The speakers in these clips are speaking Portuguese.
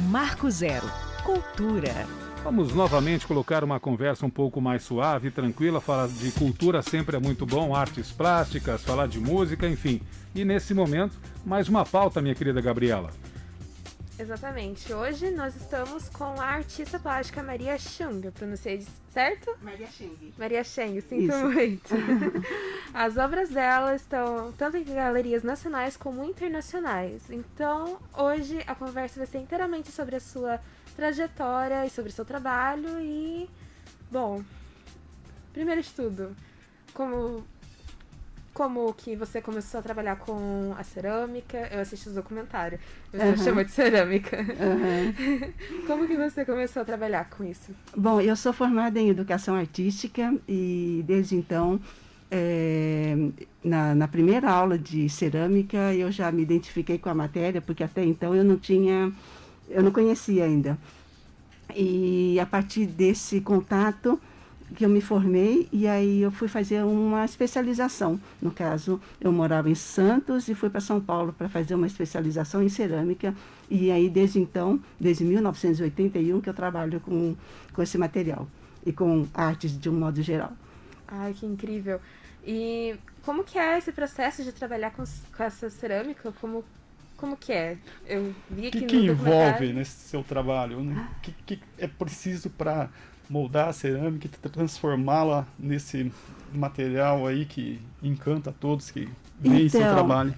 Marco Zero. Cultura. Vamos novamente colocar uma conversa um pouco mais suave e tranquila. Falar de cultura sempre é muito bom, artes plásticas, falar de música, enfim. E nesse momento, mais uma pauta, minha querida Gabriela. Exatamente. Hoje nós estamos com a artista plástica Maria Cheng. Eu pronunciei certo? Maria Cheng. Maria Cheng, sinto Isso. muito. As obras dela estão tanto em galerias nacionais como internacionais. Então, hoje a conversa vai ser inteiramente sobre a sua trajetória e sobre o seu trabalho. E, bom, primeiro de tudo, como que você começou a trabalhar com a cerâmica? Eu assisti os documentários. Você chama de cerâmica. Como que você começou a trabalhar com isso? Bom, eu sou formada em educação artística e desde então, na primeira aula de cerâmica, eu já me identifiquei com a matéria, porque até então eu não conhecia ainda. E a partir desse contato que eu me formei, e aí eu fui fazer uma especialização. No caso, eu morava em Santos e fui para São Paulo para fazer uma especialização em cerâmica. E aí, desde então, desde 1981, que eu trabalho com esse material e com artes de um modo geral. Ai, que incrível! E como que é esse processo de trabalhar com essa cerâmica? Como que é? Eu vi aqui O no que documentário. envolve nesse seu trabalho? O que é preciso para moldar a cerâmica e transformá-la nesse material aí que encanta todos que veem seu trabalho?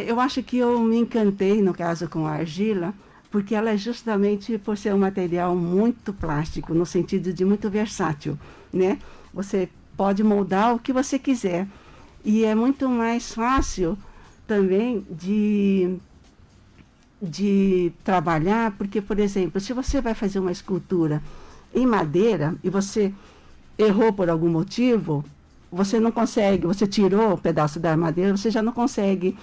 Eu acho que eu me encantei, no caso, com a argila, porque ela é justamente por ser um material muito plástico, no sentido de muito versátil, né? Você pode moldar o que você quiser. E é muito mais fácil também de trabalhar, porque, por exemplo, se você vai fazer uma escultura em madeira e você errou por algum motivo, você não consegue, você tirou um pedaço da madeira, você já não consegue,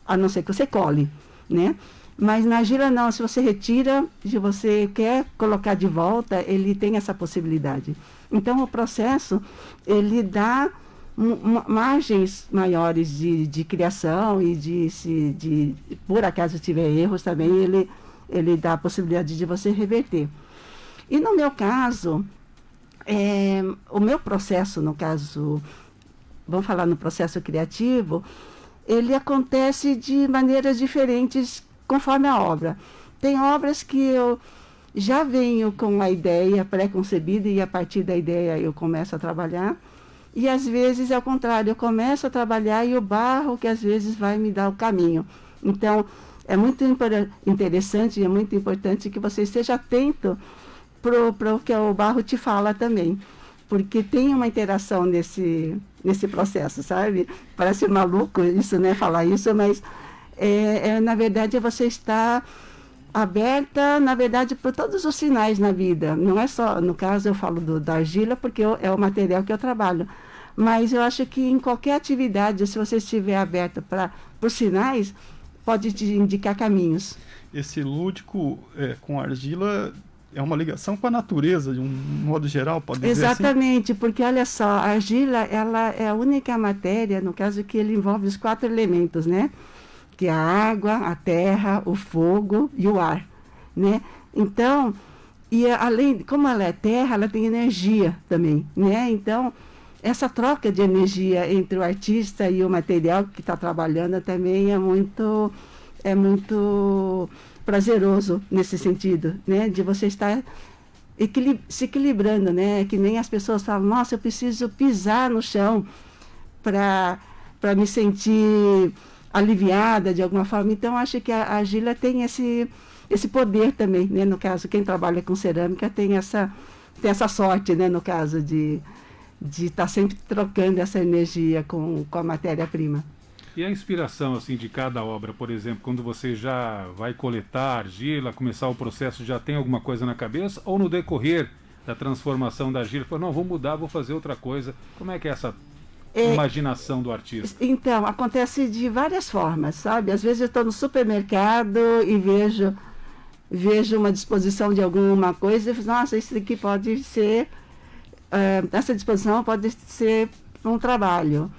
a não ser que você cole, né? Mas na argila não, se você retira, se você quer colocar de volta, ele tem essa possibilidade. Então o processo, ele dá margens maiores de criação e de por acaso tiver erros também, ele dá a possibilidade de você reverter. E no meu caso, o meu processo, no caso, vamos falar no processo criativo, ele acontece de maneiras diferentes conforme a obra. Tem obras que eu já venho com a ideia pré-concebida e a partir da ideia eu começo a trabalhar. E às vezes é o contrário, eu começo a trabalhar e o barro que às vezes vai me dar o caminho. Então, é muito interessante e é muito importante que você esteja atento para o que o barro te fala também, porque tem uma interação nesse processo, sabe? Parece maluco isso, né? Falar isso, mas na verdade você está aberta, na verdade, por todos os sinais na vida. Não é só, no caso eu falo da argila, porque é o material que eu trabalho, mas eu acho que em qualquer atividade, se você estiver aberta por sinais, pode te indicar caminhos. Esse lúdico com argila é uma ligação com a natureza, de um modo geral, pode dizer assim? Exatamente, porque olha só, a argila, ela é a única matéria, no caso que ele envolve os 4 elementos, né? Que é a água, a terra, o fogo e o ar, né? Então, e além, como ela é terra, ela tem energia também, né? Então, essa troca de energia entre o artista e o material que está trabalhando também é muito prazeroso nesse sentido, né? De você estar se equilibrando, né? Que nem as pessoas falam, nossa, eu preciso pisar no chão para me sentir aliviada de alguma forma. Então, acho que a argila tem esse poder também, né? No caso, quem trabalha com cerâmica tem essa sorte, né? No caso de estar sempre trocando essa energia com a matéria-prima. E a inspiração assim de cada obra, por exemplo, quando você já vai coletar argila, começar o processo, já tem alguma coisa na cabeça? Ou no decorrer da transformação da argila, fala, não, vou mudar, vou fazer outra coisa. Como é que é essa imaginação do artista? Então, acontece de várias formas, sabe? Às vezes eu estou no supermercado e vejo uma disposição de alguma coisa e falo, nossa, isso aqui pode ser, essa disposição pode ser um trabalho.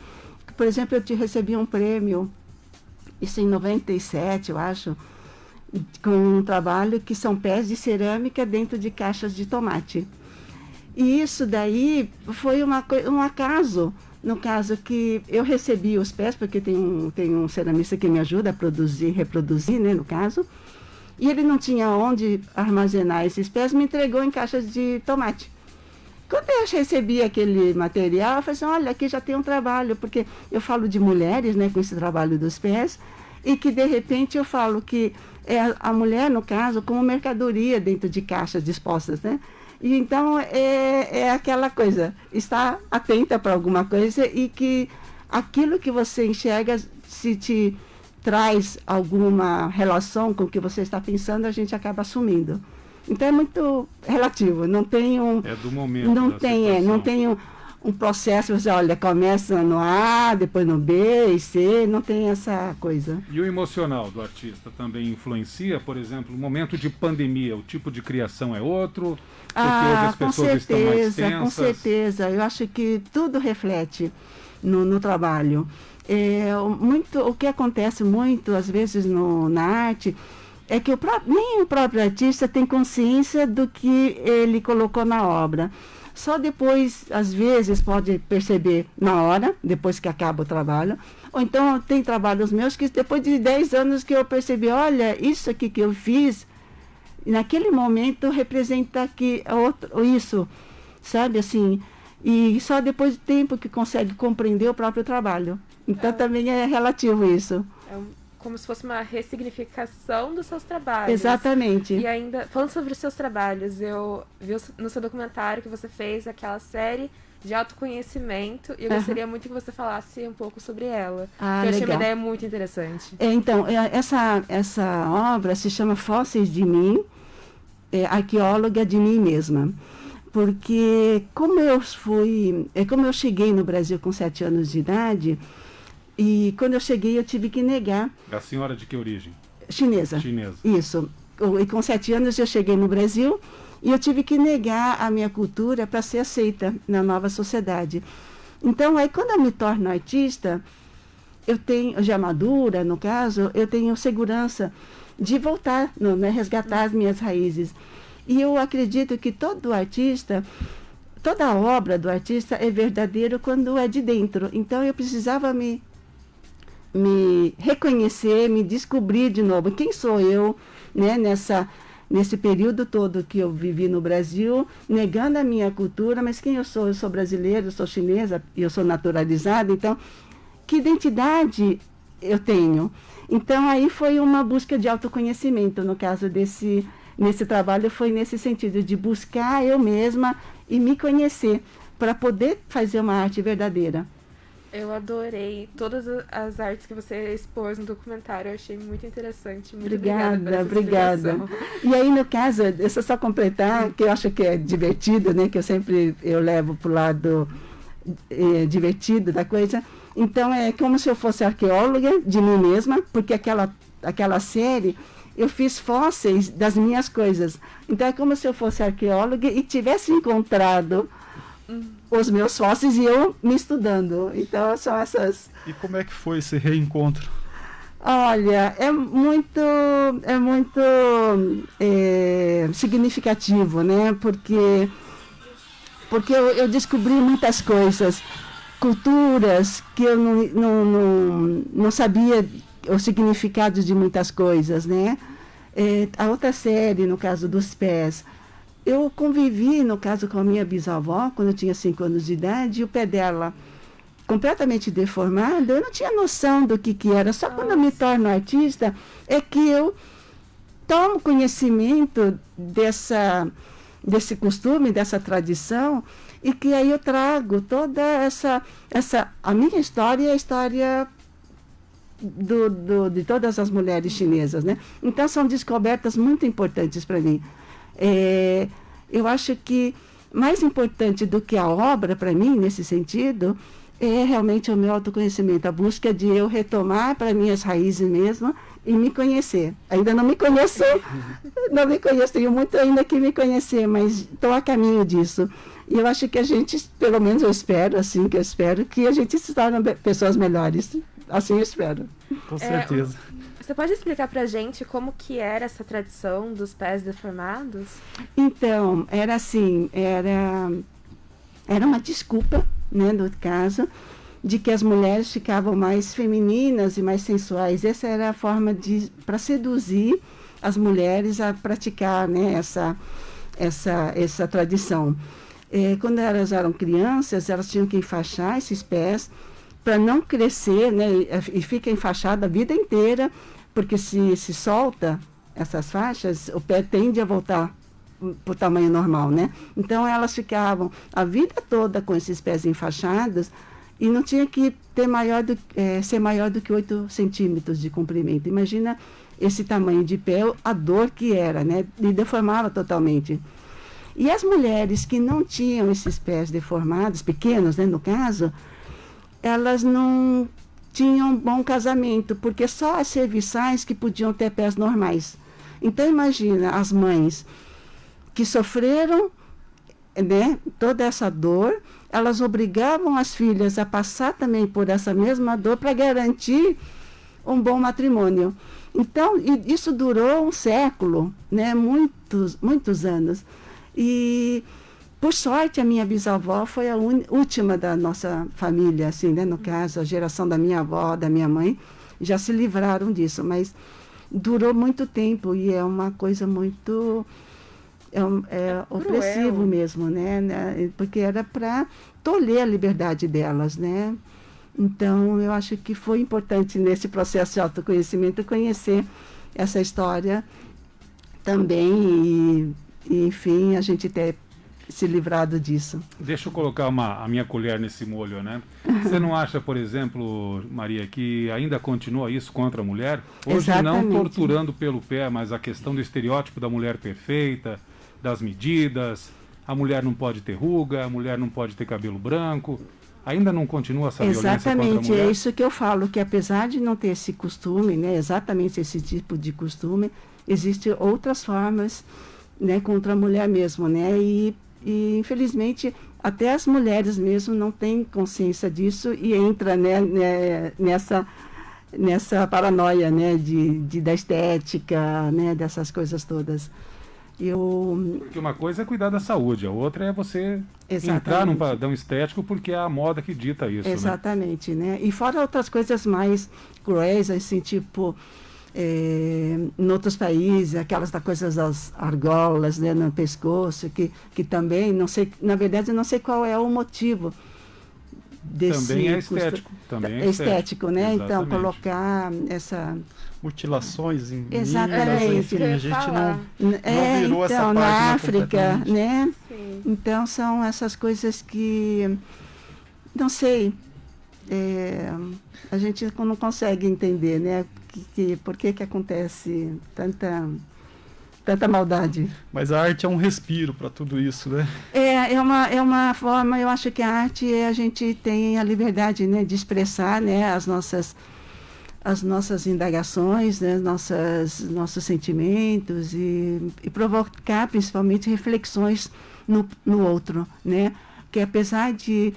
Por exemplo, eu recebi um prêmio, isso em 97, eu acho, com um trabalho que são pés de cerâmica dentro de caixas de tomate. E isso daí foi um acaso, no caso que eu recebi os pés, porque tem um ceramista que me ajuda a produzir, reproduzir, né, no caso, e ele não tinha onde armazenar esses pés, me entregou em caixas de tomate. Quando eu recebi aquele material, eu falei assim, olha, aqui já tem um trabalho, porque eu falo de mulheres, né, com esse trabalho dos pés, e que de repente eu falo que é a mulher, no caso, como mercadoria dentro de caixas dispostas, né? E então é aquela coisa, estar atenta para alguma coisa e que aquilo que você enxerga, se te traz alguma relação com o que você está pensando, a gente acaba assumindo. Então é muito relativo, não tem um... É do momento. Não da tem, situação. não tem um processo, você olha, começa no A, depois no B e C, não tem essa coisa. E o emocional do artista também influencia, por exemplo, o momento de pandemia, o tipo de criação é outro, porque hoje as pessoas estão mais tensas. Com certeza, eu acho que tudo reflete no trabalho. O que acontece muito, às vezes, na arte, é que nem o próprio artista tem consciência do que ele colocou na obra. Só depois, às vezes, pode perceber na hora, depois que acaba o trabalho. Ou então, tem trabalhos meus que depois de 10 anos que eu percebi, olha, isso aqui que eu fiz, naquele momento representa isso, sabe, assim. E só depois de tempo que consegue compreender o próprio trabalho. Então, também é relativo isso. Como se fosse uma ressignificação dos seus trabalhos. Exatamente. E ainda, falando sobre os seus trabalhos, eu vi no seu documentário que você fez aquela série de autoconhecimento e eu gostaria muito que você falasse um pouco sobre ela. Eu achei uma ideia muito interessante. Então, essa obra se chama Fósseis de Mim, Arqueóloga de Mim Mesma. Porque como eu cheguei no Brasil com 7 anos de idade, e quando eu cheguei, eu tive que negar. A senhora de que origem? Chinesa. Chinesa. Isso. E com 7 anos eu cheguei no Brasil e eu tive que negar a minha cultura para ser aceita na nova sociedade. Então, aí quando eu me torno artista, já madura, no caso, eu tenho segurança de voltar, resgatar as minhas raízes. E eu acredito que toda obra do artista é verdadeira quando é de dentro. Então, eu precisava me reconhecer, me descobrir de novo. Quem sou eu, né, nesse período todo que eu vivi no Brasil, negando a minha cultura, mas quem eu sou? Eu sou brasileira, eu sou chinesa, eu sou naturalizada, então, que identidade eu tenho? Então, aí foi uma busca de autoconhecimento, no caso nesse trabalho, foi nesse sentido, de buscar eu mesma e me conhecer, para poder fazer uma arte verdadeira. Eu adorei todas as artes que você expôs no documentário, eu achei muito interessante. Muito obrigada. E aí, no caso, deixa eu só completar, que eu acho que é divertido, né, que eu levo para o lado divertido da coisa. Então, é como se eu fosse arqueóloga de mim mesma, porque aquela série, eu fiz fósseis das minhas coisas. Então, é como se eu fosse arqueóloga e tivesse encontrado os meus fósseis e eu me estudando. Então, são essas... E como é que foi esse reencontro? Olha, é muito significativo, né? Porque eu descobri muitas coisas, culturas que eu não sabia o significado de muitas coisas, né? A outra série, no caso dos pés, eu convivi, no caso, com a minha bisavó, quando eu tinha 5 anos de idade, e o pé dela completamente deformado, eu não tinha noção do que era. Só quando eu me torno artista é que eu tomo conhecimento desse costume, dessa tradição, e que aí eu trago toda a minha história e a história de todas as mulheres chinesas, né? Então, são descobertas muito importantes para mim. Eu acho que mais importante do que a obra, para mim, nesse sentido, é realmente o meu autoconhecimento, a busca de eu retomar para minhas raízes mesmo e me conhecer. Ainda não me conheço, tenho muito ainda que me conhecer, mas estou a caminho disso. E eu acho que a gente, pelo menos eu espero que a gente se torne pessoas melhores. Assim eu espero. Com certeza. Você pode explicar pra gente como que era essa tradição dos pés deformados? Então, era assim, era uma desculpa, né, no caso, de que as mulheres ficavam mais femininas e mais sensuais. Essa era a forma para seduzir as mulheres a praticar, né, essa tradição. Quando elas eram crianças, elas tinham que enfaixar esses pés para não crescer, né, e fica enfaixado a vida inteira, porque se solta essas faixas, o pé tende a voltar para o tamanho normal, né? Então elas ficavam a vida toda com esses pés enfaixados e não tinha que ter ser maior do que 8 centímetros de comprimento. Imagina esse tamanho de pé, a dor que era, né? E deformava totalmente. E as mulheres que não tinham esses pés deformados, pequenos, né, no caso, elas não tinham bom casamento, porque só as serviçais que podiam ter pés normais. Então imagina as mães que sofreram, né, toda essa dor, elas obrigavam as filhas a passar também por essa mesma dor para garantir um bom matrimônio. Então, isso durou um século, né, muitos anos. E, por sorte, a minha bisavó foi a última da nossa família, assim, né, no caso, a geração da minha avó, da minha mãe, já se livraram disso, mas durou muito tempo e é uma coisa muito... É opressivo mesmo, né? Porque era para tolher a liberdade delas, né? Então, eu acho que foi importante nesse processo de autoconhecimento conhecer essa história também e enfim, a gente ter se livrado disso. Deixa eu colocar a minha colher nesse molho, né? Você não acha, por exemplo, Maria, que ainda continua isso contra a mulher? Hoje Exatamente. Não torturando pelo pé, mas a questão do estereótipo da mulher perfeita, das medidas, a mulher não pode ter ruga, a mulher não pode ter cabelo branco. Ainda não continua essa violência contra a mulher? Exatamente, é isso que eu falo, que apesar de não ter esse costume, né, exatamente esse tipo de costume, existem outras formas, né, contra a mulher mesmo, né, e infelizmente até as mulheres mesmo não têm consciência disso e entra, né, nessa paranoia, né, da estética, né, dessas coisas todas. Porque uma coisa é cuidar da saúde, a outra é você entrar num padrão estético porque é a moda que dita isso. Exatamente, né? E fora outras coisas mais cruéis, assim, tipo, em outros países, aquelas coisas das argolas, né, no pescoço, que também, não sei, na verdade, eu não sei qual é o motivo desse... Também é estético. É estético, né? Exatamente. Então, colocar essa... Mutilações em Exatamente. minas, enfim, a gente não virou essa página na África, completamente. né? Sim. Então, são essas coisas que, não sei, a gente não consegue entender, né? Por que acontece tanta maldade. Mas a arte é um respiro para tudo isso, né? É uma forma, eu acho que a arte, a gente tem a liberdade, né, de expressar, né, as nossas indagações, né, nossos sentimentos e provocar principalmente reflexões no outro, né? Que apesar de,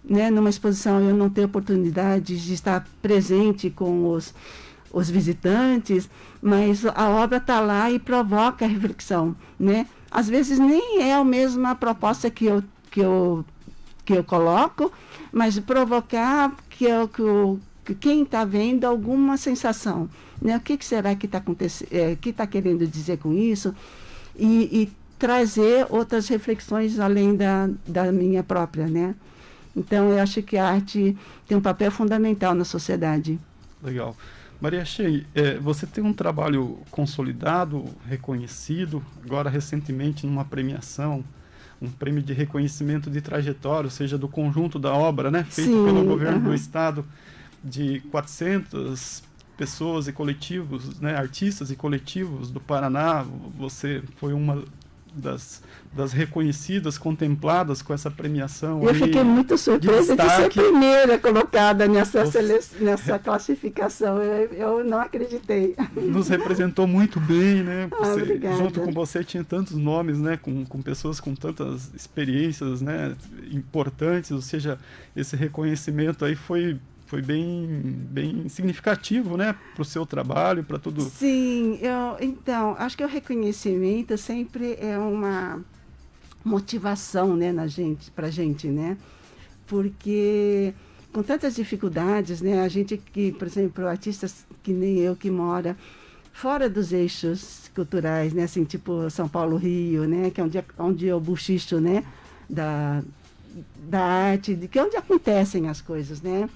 né, numa exposição eu não ter oportunidade de estar presente com os visitantes, mas a obra está lá e provoca a reflexão, né? Às vezes nem é a mesma proposta que eu coloco, mas provocar que quem está vendo alguma sensação, né? O que será que está acontecendo, que está querendo dizer com isso, e trazer outras reflexões além da minha própria, né? Então, eu acho que a arte tem um papel fundamental na sociedade. Legal. Maria Shea, você tem um trabalho consolidado, reconhecido, agora recentemente numa premiação, um prêmio de reconhecimento de trajetória, ou seja, do conjunto da obra, né? Feito Sim, pelo governo do estado, de 400 pessoas e coletivos, né, artistas e coletivos do Paraná. Você foi uma das reconhecidas, contempladas com essa premiação. Eu fiquei muito surpresa de ser primeira colocada nessa classificação. Eu não acreditei. Nos representou muito bem, né? Obrigada. Junto com você tinha tantos nomes, né? Com pessoas com tantas experiências, né, importantes. Ou seja, esse reconhecimento aí foi foi bem significativo, né, para o seu trabalho, para tudo. Sim, então, acho que o reconhecimento sempre é uma motivação, né, pra gente, né? Porque com tantas dificuldades, né, a gente que, por exemplo, artistas que nem eu que mora fora dos eixos culturais, né, assim, tipo São Paulo, Rio, né, que é onde é o buchicho, né, da arte, que é onde acontecem as coisas, né?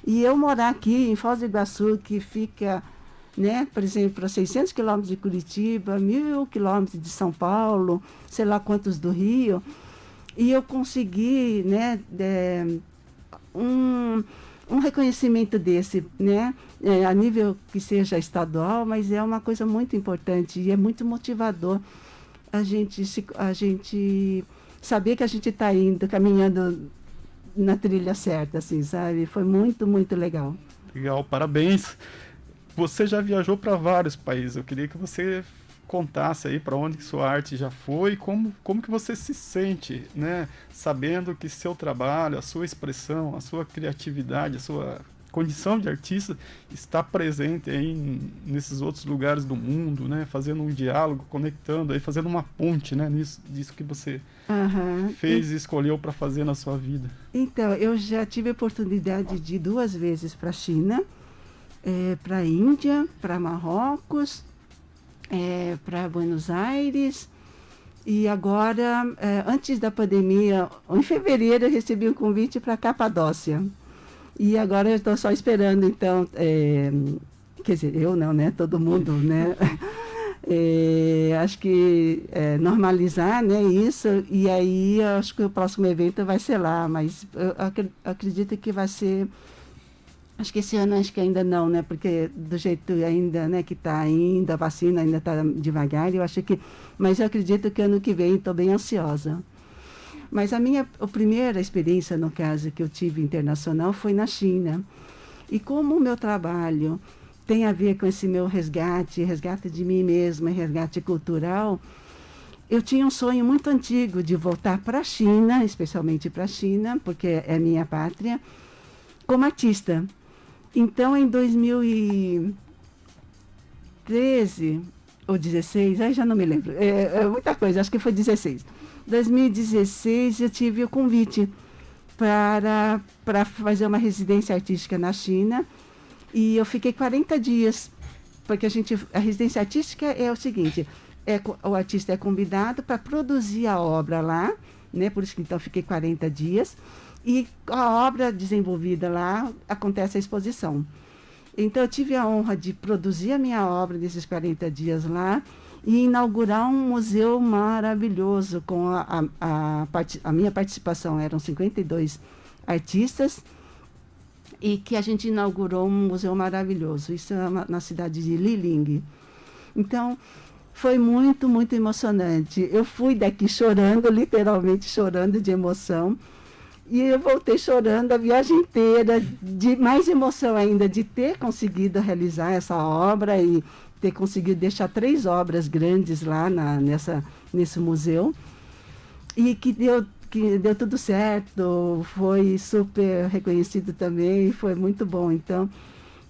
E eu morar aqui em Foz do Iguaçu, que fica, né, por exemplo, a 600 quilômetros de Curitiba, 1.000 quilômetros de São Paulo, sei lá quantos do Rio, e eu consegui, né, um reconhecimento desse, né, a nível que seja estadual, mas é uma coisa muito importante e é muito motivador a gente saber que a gente está caminhando na trilha certa, assim, sabe? Foi muito, muito legal. Legal, parabéns. Você já viajou para vários países. Eu queria que você contasse aí para onde que sua arte já foi, como que você se sente, né? Sabendo que seu trabalho, a sua expressão, a sua criatividade, a sua condição de artista está presente aí nesses outros lugares do mundo, né? Fazendo um diálogo, conectando, aí, fazendo uma ponte, né? Disso que você fez e escolheu para fazer na sua vida. Então, eu já tive a oportunidade de ir 2 vezes para a China, para a Índia, para Marrocos, para Buenos Aires, e agora, antes da pandemia, em fevereiro, eu recebi um convite para a Capadócia. E agora eu estou só esperando, então, quer dizer, eu não, né? Todo mundo, né? Acho que normalizar, né, isso, e aí acho que o próximo evento vai ser lá, mas eu acredito que vai ser, acho que esse ano acho que ainda não, né, porque do jeito ainda, né, que está ainda, a vacina ainda está devagar, mas eu acredito que ano que vem estou bem ansiosa. Mas a primeira experiência, no caso, que eu tive internacional foi na China. E como o meu trabalho tem a ver com esse meu resgate de mim mesma, resgate cultural, eu tinha um sonho muito antigo de voltar para a China, especialmente para a China, porque é minha pátria, como artista. Então, em 2013 ou 16, aí já não me lembro, muita coisa, acho que foi 16. 2016 eu tive o convite para fazer uma residência artística na China e eu fiquei 40 dias, porque a residência artística é o seguinte, o artista é convidado para produzir a obra lá, né, por isso que então fiquei 40 dias, e a obra desenvolvida lá acontece a exposição. Então eu tive a honra de produzir a minha obra nesses 40 dias lá, e inaugurar um museu maravilhoso com a minha participação. Eram 52 artistas e que a gente inaugurou um museu maravilhoso. Isso é na cidade de Liling. Então, foi muito, muito emocionante. Eu fui daqui chorando, literalmente chorando de emoção. E eu voltei chorando a viagem inteira, de mais emoção ainda de ter conseguido realizar essa obra e ter conseguido deixar 3 obras grandes lá nesse museu, e que deu tudo certo, foi super reconhecido também, foi muito bom. Então,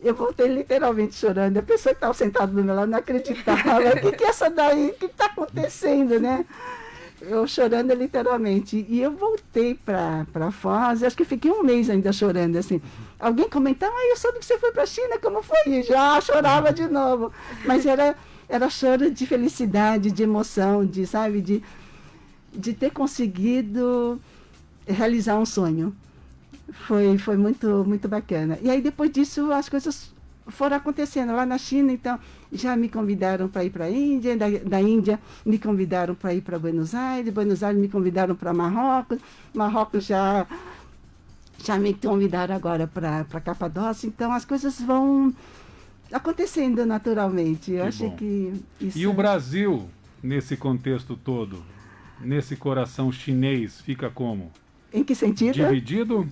eu voltei literalmente chorando, a pessoa que estava sentada do meu lado não acreditava, o que é essa daí, o que está acontecendo, né? Eu chorando literalmente. E eu voltei para Foz, acho que fiquei 1 mês ainda chorando, assim. Alguém comentava, eu soube que você foi para a China, como foi? E já chorava de novo. Mas era choro de felicidade, de emoção, sabe, de ter conseguido realizar um sonho. Foi muito, muito bacana. E aí, depois disso, as coisas foram acontecendo lá na China, então já me convidaram para ir para a Índia, da Índia me convidaram para ir para Buenos Aires me convidaram para Marrocos já me convidaram agora para Capadócia, então as coisas vão acontecendo naturalmente. Eu acho que isso. E o Brasil, nesse contexto todo, nesse coração chinês, fica como? Em que sentido? Dividido?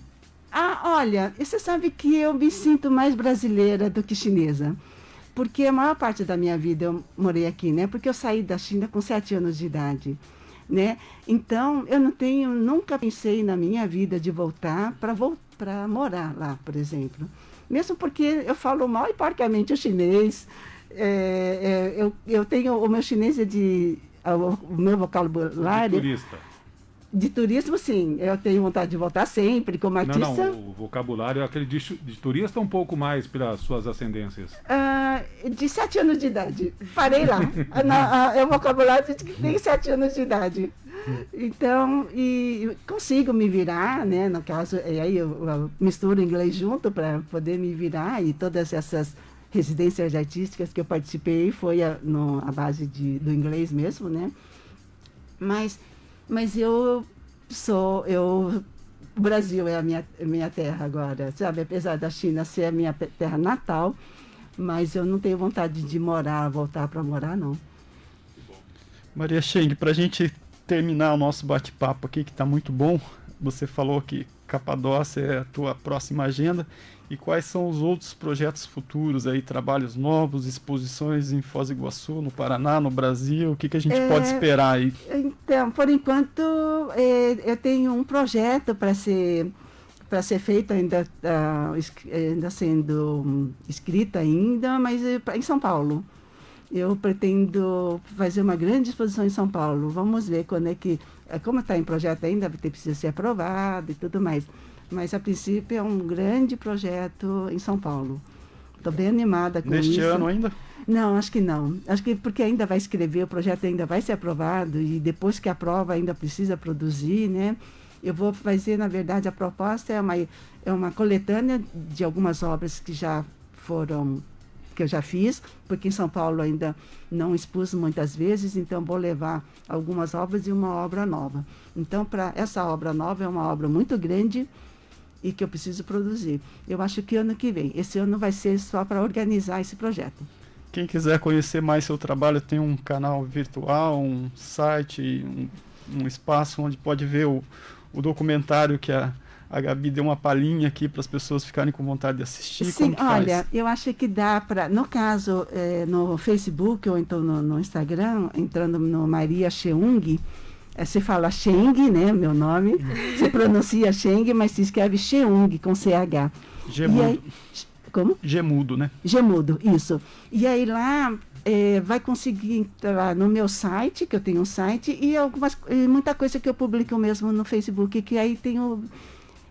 Olha, você sabe que eu me sinto mais brasileira do que chinesa. Porque a maior parte da minha vida eu morei aqui, né? Porque eu saí da China com 7 anos de idade. né? Então, eu nunca pensei na minha vida de voltar para morar lá, por exemplo. Mesmo porque eu falo mal e porcamente o chinês. Eu tenho, o meu chinês o meu vocabulário... De turista. De turismo, sim. Eu tenho vontade de voltar sempre, como artista. Não, o vocabulário é aquele de turista um pouco mais pelas suas ascendências. De 7 anos de idade. Parei lá. É o vocabulário de que tem 7 anos de idade. Então, e consigo me virar, né? No caso, aí eu misturo inglês junto para poder me virar, e todas essas residências artísticas que eu participei foi a base do inglês mesmo, né? Mas o Brasil é a minha terra agora, sabe? Apesar da China ser a minha terra natal, mas eu não tenho vontade de voltar para morar, não. Maria Cheng, para a gente terminar o nosso bate-papo aqui, que está muito bom, você falou que Capadócia é a tua próxima agenda, e quais são os outros projetos futuros aí, trabalhos novos, exposições em Foz do Iguaçu, no Paraná, no Brasil, o que a gente pode esperar aí? Então, por enquanto, eu tenho um projeto para ser feito, ainda sendo escrito ainda, mas em São Paulo. Eu pretendo fazer uma grande exposição em São Paulo. Vamos ver quando é que... Como está em projeto ainda, precisa ser aprovado e tudo mais. Mas, a princípio, é um grande projeto em São Paulo. Estou bem animada com isso. Neste ano ainda? Não, acho que não. Acho que porque ainda vai escrever, o projeto ainda vai ser aprovado, e depois que aprova ainda precisa produzir, né? Eu vou fazer, na verdade, a proposta é uma coletânea de algumas obras que eu já fiz, porque em São Paulo ainda não expus muitas vezes, então vou levar algumas obras e uma obra nova. Então, essa obra nova é uma obra muito grande e que eu preciso produzir. Eu acho que ano que vem. Esse ano vai ser só para organizar esse projeto. Quem quiser conhecer mais seu trabalho, tem um canal virtual, um site, um espaço onde pode ver o documentário que a Gabi deu uma palhinha aqui para as pessoas ficarem com vontade de assistir. Sim, como que olha, faz? eu acho que dá para, no caso, no Facebook ou então no Instagram, entrando no Maria Cheung, se fala Cheng, né, meu nome, se pronuncia Cheng, mas se escreve Cheung, com CH. Gemudo. Como? Gemudo, né? Gemudo, isso. E aí lá vai conseguir entrar no meu site, que eu tenho um site, e muita coisa que eu publico mesmo no Facebook, que aí tem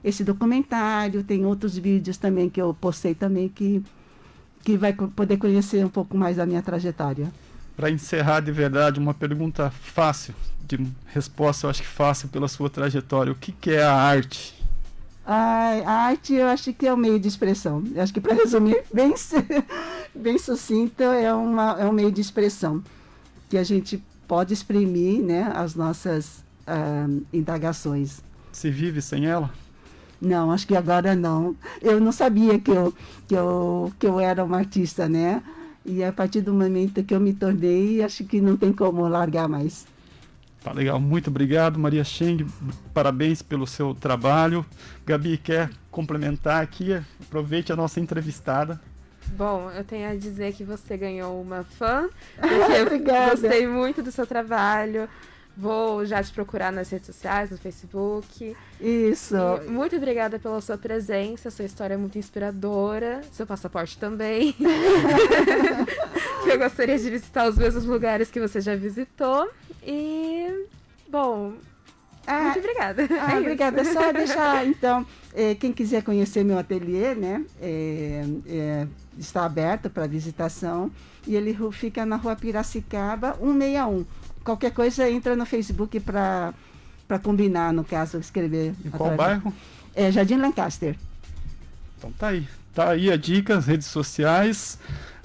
esse documentário, tem outros vídeos também que eu postei também, que vai poder conhecer um pouco mais da minha trajetória. Para encerrar de verdade, uma pergunta fácil, de resposta eu acho que fácil pela sua trajetória. O que é a arte? A arte, eu acho que é um meio de expressão. Eu acho que, para resumir bem sucinto, é um meio de expressão que a gente pode exprimir, né, as nossas indagações. Se vive sem ela? Não, acho que agora não. Eu não sabia que eu era uma artista, né? E a partir do momento que eu me tornei, acho que não tem como largar mais. Tá legal, muito obrigado, Maria Cheng, parabéns pelo seu trabalho. Gabi, quer complementar aqui? Aproveite a nossa entrevistada. Bom, eu tenho a dizer que você ganhou uma fã, porque Obrigada. eu gostei muito do seu trabalho. Vou já te procurar nas redes sociais, no Facebook. Isso. E muito obrigada pela sua presença, sua história é muito inspiradora, seu passaporte também. Eu gostaria de visitar os mesmos lugares que você já visitou. E, bom, muito obrigada. É obrigada. isso. Só deixar, então, quem quiser conhecer meu ateliê, né, está aberto para visitação, e ele fica na Rua Piracicaba, 161. Qualquer coisa, entra no Facebook para combinar, no caso, escrever. Em qual bairro? Jardim Lancaster. Então tá aí a dica, as redes sociais,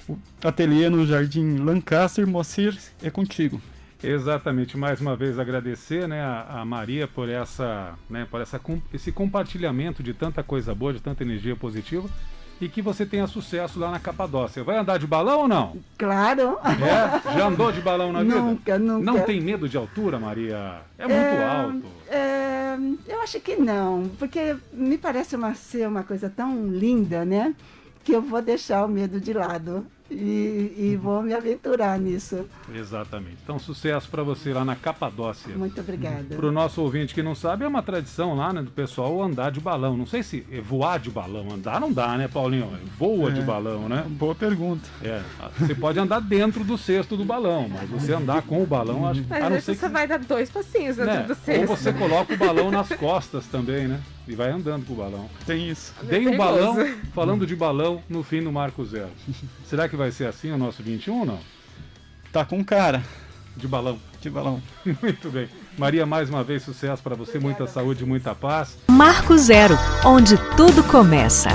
o ateliê no Jardim Lancaster. Moacir, é contigo. Exatamente, mais uma vez agradecer, né, a Maria por esse compartilhamento de tanta coisa boa, de tanta energia positiva, e que você tenha sucesso lá na Capadócia. Vai andar de balão ou não? Claro. Já andou de balão na vida? Nunca. Não tem medo de altura, Maria? É muito alto. Eu acho que não, porque me parece ser uma coisa tão linda, né, que eu vou deixar o medo de lado. e vou me aventurar nisso. Exatamente. Então, sucesso para você lá na Capadócia. Muito obrigada. Para o nosso ouvinte que não sabe, é uma tradição lá, né, do pessoal andar de balão. Não sei se é voar de balão. Andar não dá, né, Paulinho? Voa de balão, né? Boa pergunta. Você pode andar dentro do cesto do balão, mas você andar com o balão, acho Mas a não aí ser você que... vai dar 2 passinhos dentro né? do Ou cesto. você coloca o balão nas costas também, né? E vai andando com o balão. Tem isso. Dei um perigoso. balão, falando de balão, no fim do Marco Zero. Será que vai ser assim o nosso 21 ou não? Tá com cara De balão. de balão. Muito bem. Maria, mais uma vez, sucesso para você, muita saúde, muita paz. Marco Zero, onde tudo começa.